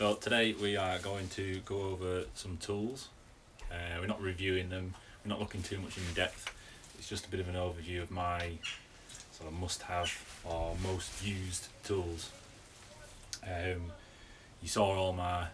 So today we are going to go over some tools. We're not reviewing them, we're not looking too much in depth. It's just a bit of an overview of my sort of must-have or most used tools. You saw all my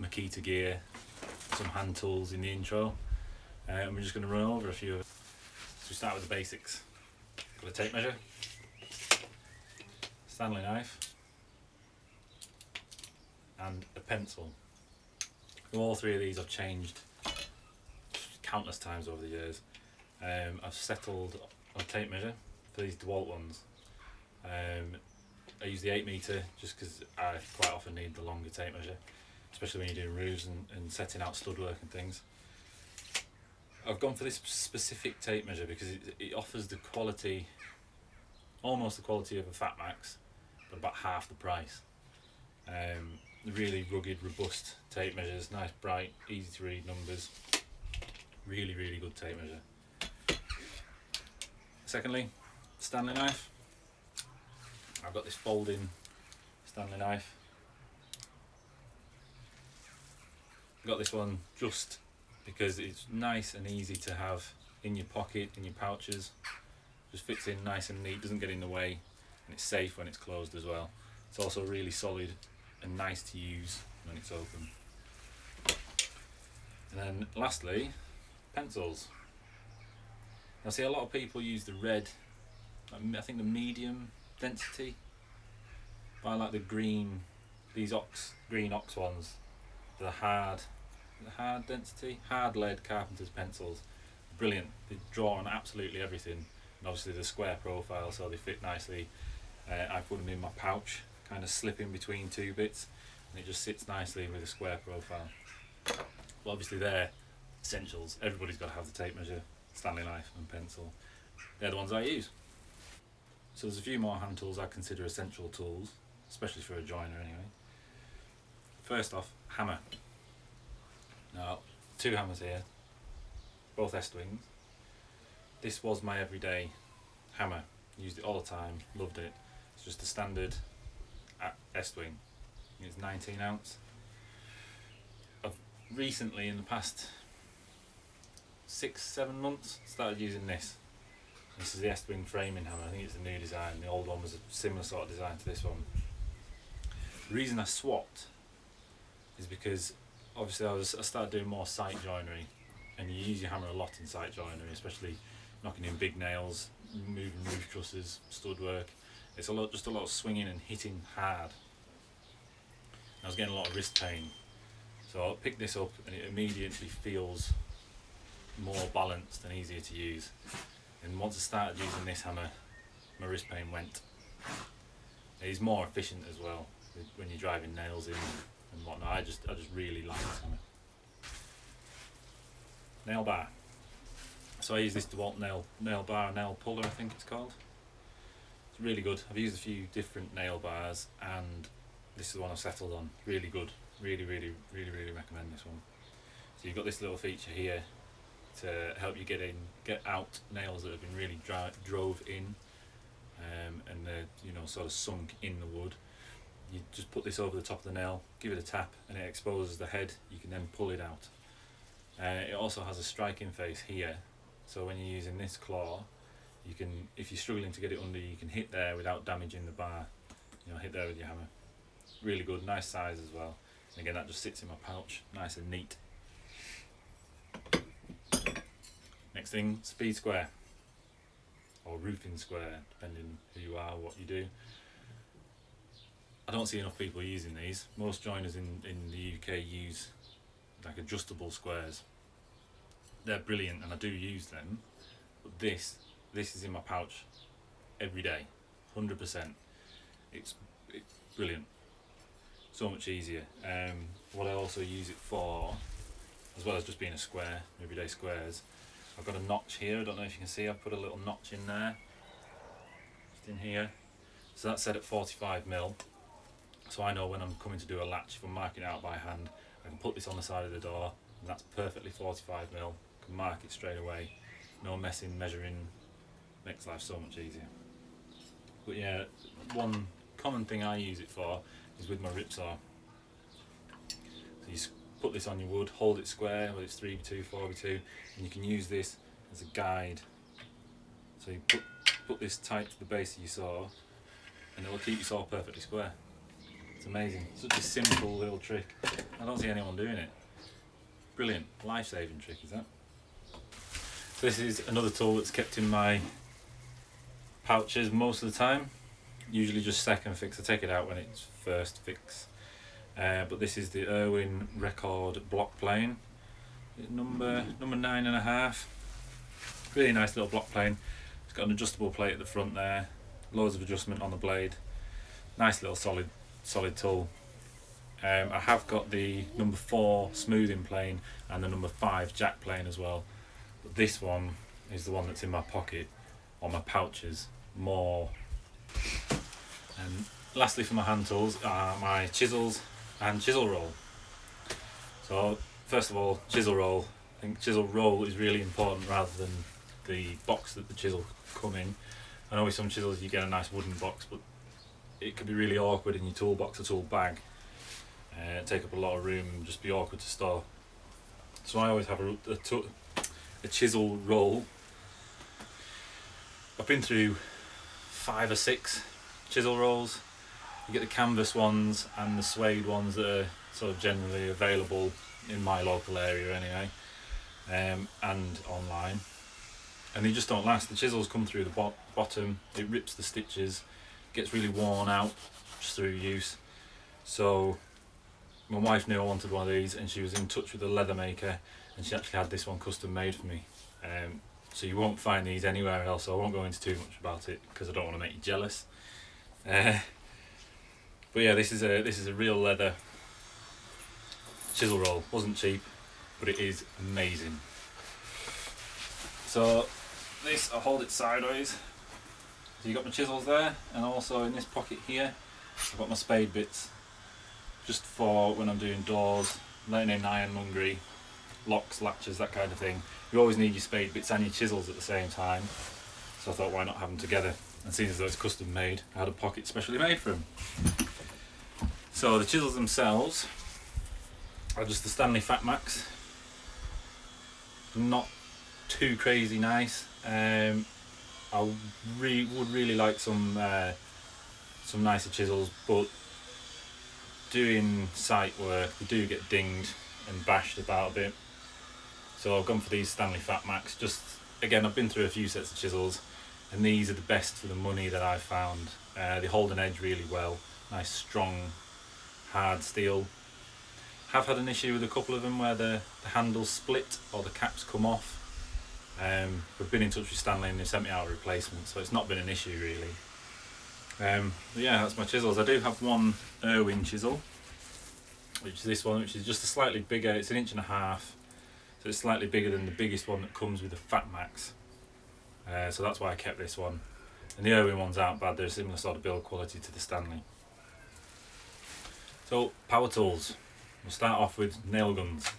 Makita gear, some hand tools in the intro, and we're just going to run over a few of them. So we start with the basics. Got a tape measure, Stanley knife, and a pencil. All three of these I've changed countless times over the years. I've settled on a tape measure for these DeWalt ones. I use the 8 metre just because I quite often need the longer tape measure, especially when you're doing roofs and setting out stud work and things. I've gone for this specific tape measure because it offers the quality, almost the quality of a Fat Max, but about half the price. Really rugged, robust tape measures, nice, bright, easy to read numbers. Really, really good tape measure. Secondly, Stanley knife. I've got this folding Stanley knife. I got this one just because it's nice and easy to have in your pocket, in your pouches. Just fits in nice and neat, doesn't get in the way, and it's safe when it's closed as well. It's also really solid and nice to use when it's open. And then lastly, pencils. Now see, a lot of people use the red, I think the medium density, but I like the green, these green ox ones, the hard density, hard lead carpenter's pencils. Brilliant, they draw on absolutely everything, and obviously the square profile, so they fit nicely. I put them in my pouch, kind of slip in between two bits, and it just sits nicely with a square profile. Well, obviously they're essentials. Everybody's got to have the tape measure, Stanley knife and pencil. They're the ones I use. So there's a few more hand tools I consider essential tools, especially for a joiner anyway. First off, hammer. Now, 2 hammers here, both S-wings. This was my everyday hammer. Used it all the time, loved it. It's just a standard S-wing. It's 19 ounce. I've recently, in the past 6-7 months, started using this. This is the S-wing framing hammer. I think it's a new design. The old one was a similar sort of design to this one. The reason I swapped is because obviously I started doing more site joinery, and you use your hammer a lot in site joinery, especially knocking in big nails, moving roof trusses, stud work. It's just a lot of swinging and hitting hard. I was getting a lot of wrist pain, so I picked this up and it immediately feels more balanced and easier to use. And once I started using this hammer, my wrist pain went. It's more efficient as well when you're driving nails in and whatnot. I just really like this hammer. Nail bar. So I use this DeWalt nail bar, nail puller I think it's called. It's really good. I've used a few different nail bars and this is the one I've settled on. Really good. Really recommend this one. So you've got this little feature here to help you get out nails that have been really drove in, and they're sort of sunk in the wood. You just put this over the top of the nail, give it a tap, and it exposes the head. You can then pull it out. It also has a striking face here, so when you're using this claw, you can, if you're struggling to get it under, you can hit there without damaging the bar. Hit there with your hammer. Really good, nice size as well. And again, that just sits in my pouch, nice and neat. Next thing, speed square, or roofing square, depending who you are, what you do. I don't see enough people using these. Most joiners in the UK use like adjustable squares. They're brilliant and I do use them, but this is in my pouch every day, 100%. It's brilliant, so much easier. What I also use it for, as well as just being a square, everyday squares, I've got a notch here. I don't know if you can see, I've put a little notch in there, just in here. So that's set at 45mm. So I know when I'm coming to do a latch, if I'm marking it out by hand, I can put this on the side of the door, and that's perfectly 45mm. Can mark it straight away. No messing, measuring, makes life so much easier. But yeah, one common thing I use it for is with my rip saw. So you put this on your wood, hold it square, whether it's 3x2, 4x2, and you can use this as a guide. So you put this tight to the base of your saw, and it will keep your saw perfectly square. It's amazing. Such a simple little trick. I don't see anyone doing it. Brilliant, life-saving trick is that. So this is another tool that's kept in my pouches most of the time. Usually just second fix. I take it out when it's first fix. But this is the Irwin Record block plane. Number 9.5. Really nice little block plane. It's got an adjustable plate at the front there. Loads of adjustment on the blade. Nice little solid tool. I have got the number 4 smoothing plane and the number 5 jack plane as well. But this one is the one that's in my pocket or my pouches more. And lastly, for my hand tools are my chisels and chisel roll. So first of all, chisel roll. I think chisel roll is really important rather than the box that the chisel come in. I know with some chisels you get a nice wooden box, but it could be really awkward in your toolbox or tool bag. Take up a lot of room and just be awkward to store. So I always have a chisel roll. I've been through 5 or 6 chisel rolls. You get the canvas ones and the suede ones that are sort of generally available in my local area anyway, and online. And they just don't last. The chisels come through the bottom, it rips the stitches, gets really worn out just through use. So my wife knew I wanted one of these, and she was in touch with a leather maker, and she actually had this one custom made for me. So you won't find these anywhere else, so I won't go into too much about it because I don't want to make you jealous. But yeah, this is a real leather chisel roll. Wasn't cheap, but it is amazing. So this, I'll hold it sideways. So you got my chisels there, and also in this pocket here I've got my spade bits, just for when I'm doing doors, letting in ironmongery, locks, latches, that kind of thing. You always need your spade bits and your chisels at the same time, so I thought why not have them together. And seeing as though it's custom made, I had a pocket specially made for them. So the chisels themselves are just the Stanley Fat Max. Not too crazy nice. I would really like some nicer chisels, but doing site work they do get dinged and bashed about a bit. So I've gone for these Stanley Fat Max. Just again, I've been through a few sets of chisels, and these are the best for the money that I've found. They hold an edge really well. Nice strong hard steel. Have had an issue with a couple of them where the handles split or the caps come off. We've been in touch with Stanley and they sent me out a replacement, so it's not been an issue really. But yeah, that's my chisels. I do have one Irwin chisel, which is this one, which is just a slightly bigger. It's 1.5 inches, so it's slightly bigger than the biggest one that comes with the Fat Max. So that's why I kept this one. And the Irwin ones aren't bad, they're a similar sort of build quality to the Stanley. So, power tools. We'll start off with nail guns.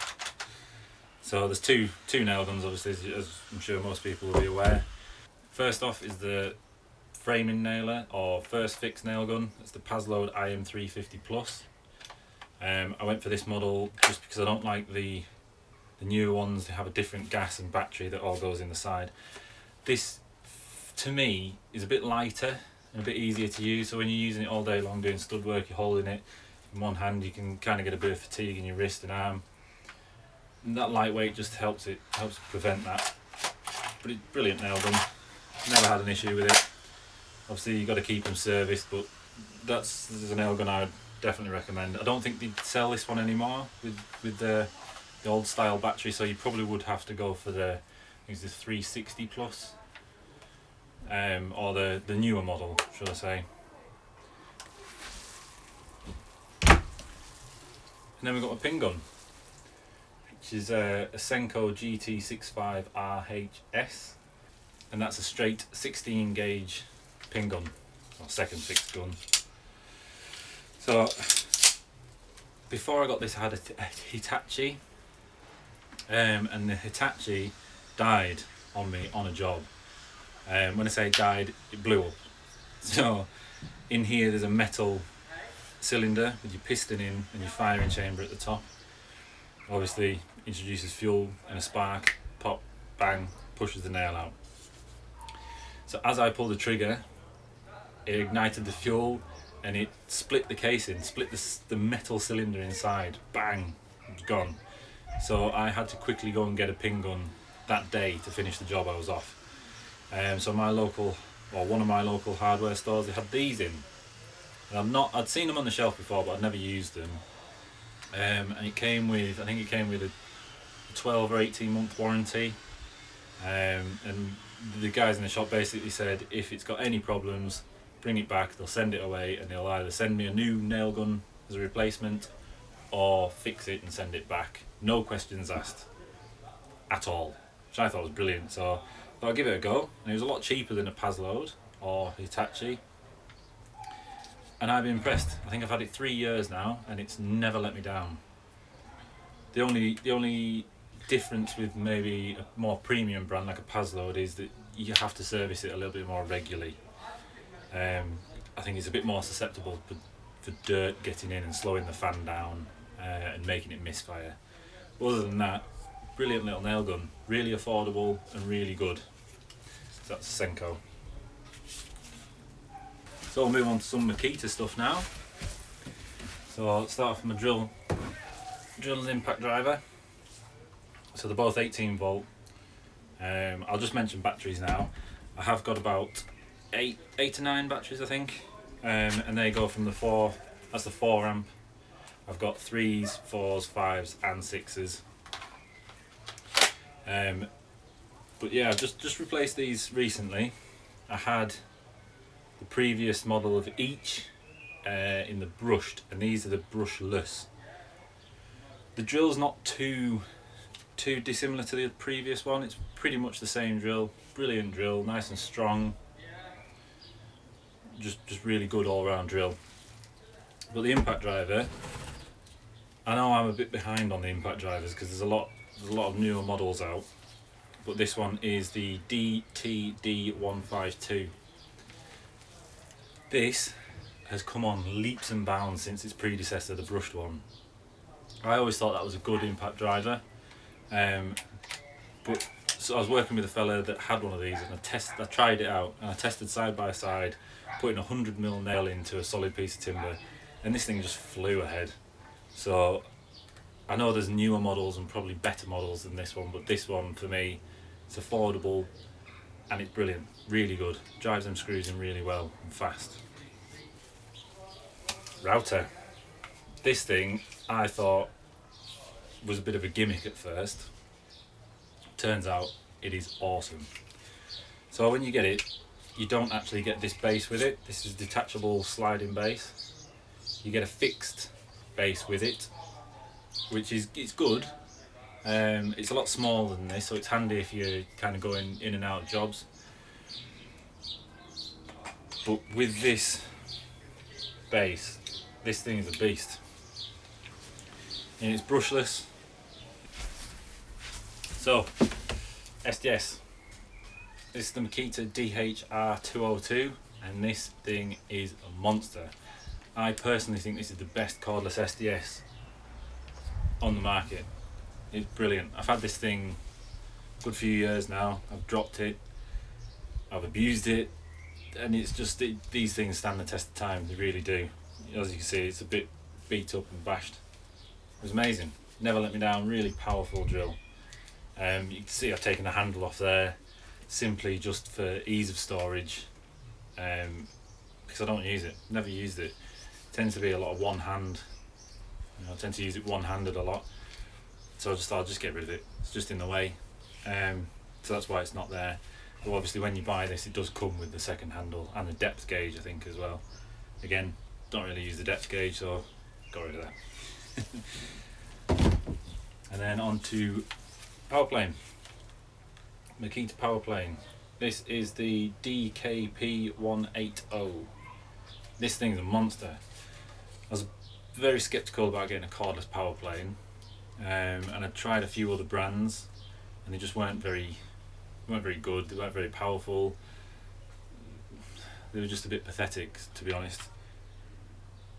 So there's two nail guns, obviously, as I'm sure most people will be aware. First off is the framing nailer, or first fix nail gun. It's the Paslode IM350 Plus. I went for this model just because I don't like the newer ones. They have a different gas and battery that all goes in the side. This, to me, is a bit lighter and a bit easier to use, so when you're using it all day long doing stud work, you're holding it in one hand, you can kind of get a bit of fatigue in your wrist and arm. And that lightweight just helps prevent that. But it's brilliant nail gun. Never had an issue with it. Obviously you've got to keep them serviced, but this is a nail gun I would definitely recommend. I don't think they sell this one anymore with the old style battery, so you probably would have to go for the 360 Plus, or the newer model, should I say. And then we've got a pin gun, which is a Senko GT65RHS, and that's a straight 16 gauge pin gun, or second fix gun. So before I got this I had a Hitachi, and the Hitachi died on me on a job. When I say died, it blew up. So in here there's a metal cylinder with your piston in and your firing chamber at the top. Obviously introduces fuel and a spark, pop, bang, pushes the nail out. So as I pulled the trigger, it ignited the fuel and it split the casing, split the metal cylinder inside, bang, it was gone. So I had to quickly go and get a pin gun that day to finish the job I was off. So one of my local hardware stores, they had these in. And I'd seen them on the shelf before, but I'd never used them. And I think it came with a 12 or 18 month warranty. And the guys in the shop basically said, if it's got any problems, bring it back, they'll send it away, and they'll either send me a new nail gun as a replacement or fix it and send it back. No questions asked at all, which I thought was brilliant. So I thought I'd give it a go, and it was a lot cheaper than a Pazload or Hitachi, and I've been impressed. I think I've had it 3 years now and it's never let me down. The only difference with maybe a more premium brand like a Pazload is that you have to service it a little bit more regularly. I think it's a bit more susceptible for dirt getting in and slowing the fan down and making it misfire. But other than that, brilliant little nail gun, really affordable and really good. So that's Senko. So we'll move on to some Makita stuff now. So I'll start off with my drill and impact driver. So they're both 18 volt. I'll just mention batteries now. I have got about eight to 9 batteries, I think, and they go from the 4. That's the 4 amp. I've got 3s, 4s, 5s, and 6s. But yeah, I've just replaced these recently. I had the previous model of each in the brushed, and these are the brushless. The drill's not too dissimilar to the previous one. It's pretty much the same drill. Brilliant drill, nice and strong. Just really good all round drill. But the impact driver, I know I'm a bit behind on the impact drivers because there's a lot of newer models out. But this one is the DTD152. This has come on leaps and bounds since its predecessor, the brushed one. I always thought that was a good impact driver, but so I was working with a fella that had one of these, and I tried it out and I tested side by side, putting a 100mm nail into a solid piece of timber, and this thing just flew ahead. So I know there's newer models and probably better models than this one, but this one for me, it's affordable and it's brilliant, really good, drives them screws in really well and fast. Router. This thing I thought was a bit of a gimmick at first. Turns out it is awesome. So when you get it, you don't actually get this base with it. This is a detachable sliding base. You get a fixed base with it, which is it's good. It's a lot smaller than this, so it's handy if you're kind of going in and out of jobs. But with this base, this thing is a beast. And it's brushless. So, SDS. This is the Makita DHR202, and this thing is a monster. I personally think this is the best cordless SDS on the market. It's brilliant. I've had this thing a good few years now. I've dropped it, I've abused it, and it's just these things stand the test of time. They really do. As you can see, it's a bit beat up and bashed. It was amazing. Never let me down. Really powerful drill. You can see I've taken the handle off there simply just for ease of storage, because I don't use it. Never used it. Tends to be a lot of one hand. I tend to use it one-handed a lot. So I just thought I'd just get rid of it. It's just in the way. So that's why it's not there. But obviously when you buy this, it does come with the second handle and the depth gauge, I think, as well. Again, don't really use the depth gauge, so got rid of that. And then on to power plane. Makita power plane. This is the DKP180. This thing's a monster. I was very skeptical about getting a cordless power plane, and I tried a few other brands, and they just weren't very good. They weren't very powerful. They were just a bit pathetic, to be honest.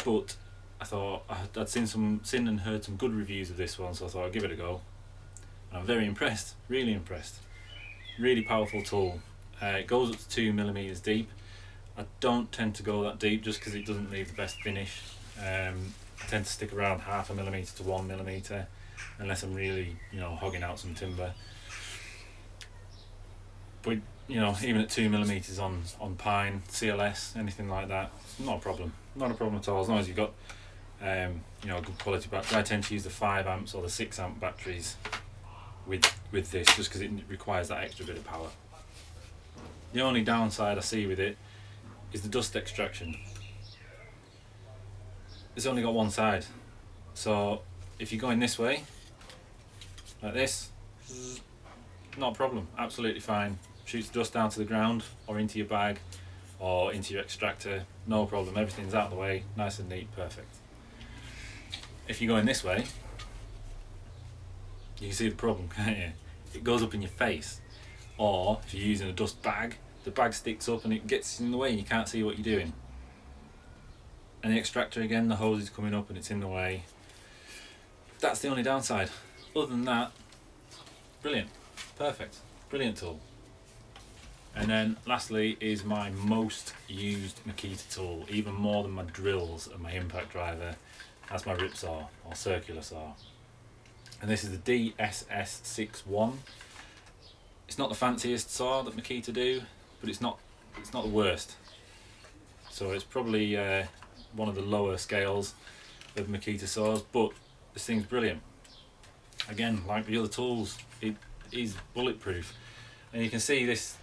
But I thought I'd seen and heard some good reviews of this one, so I thought I'd give it a go. And I'm very impressed, really impressed. Really powerful tool. It goes up to 2mm deep. I don't tend to go that deep just because it doesn't leave the best finish. I tend to stick around 0.5mm to 1mm unless I'm really, hogging out some timber. But even at 2mm on pine, CLS, anything like that, it's not a problem. Not a problem at all, as long as you've got good quality battery. I tend to use the 5 amps or the 6 amp batteries with this, just because it requires that extra bit of power. The only downside I see with it is the dust extraction. It's only got one side, so if you're going this way, like this, not a problem, absolutely fine. Shoots dust down to the ground or into your bag or into your extractor, no problem, everything's out of the way, nice and neat, perfect. If you're going this way, you can see the problem, can't you? It goes up in your face. Or if you're using a dust bag, the bag sticks up and it gets in the way and you can't see what you're doing. And the extractor again, the hose is coming up and it's in the way. That's the only downside. Other than that, brilliant, perfect, brilliant tool. And then lastly is my most used Makita tool, even more than my drills and my impact driver. That's my rip saw or circular saw. And this is the DSS61. It's not the fanciest saw that Makita do, but it's not the worst. So it's probably one of the lower scales of Makita saws, but this thing's brilliant. Again, like the other tools, it is bulletproof. And you can see this,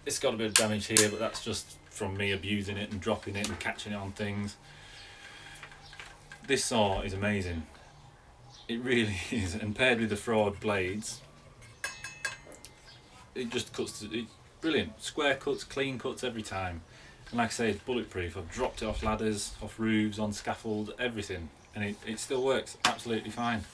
it's got a bit of damage here, but that's just from me abusing it and dropping it and catching it on things. This saw is amazing. It really is, and paired with the fraud blades, it just cuts, it's brilliant. Square cuts, clean cuts every time. And like I say, it's bulletproof. I've dropped it off ladders, off roofs, on scaffold, everything. And it still works absolutely fine.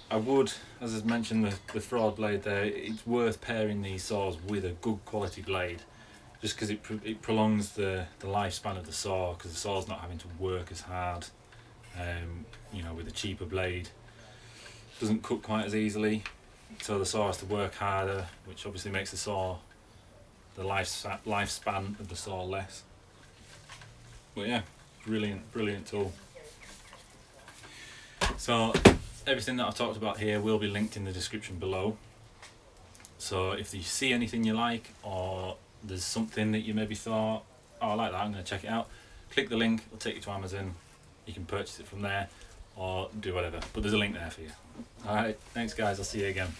I would, as I mentioned, the fraud blade there, it's worth pairing these saws with a good quality blade, just because it prolongs the lifespan of the saw, because the saw's not having to work as hard. With a cheaper blade, doesn't cut quite as easily, so the saw has to work harder, which obviously makes the lifespan of the saw less. But yeah, brilliant tool. So everything that I've talked about here will be linked in the description below. So if you see anything you like, or there's something that you maybe thought, oh, I like that, I'm going to check it out, click the link, it'll take you to Amazon. You can purchase it from there or do whatever, but there's a link there for you. Alright, thanks guys, I'll see you again.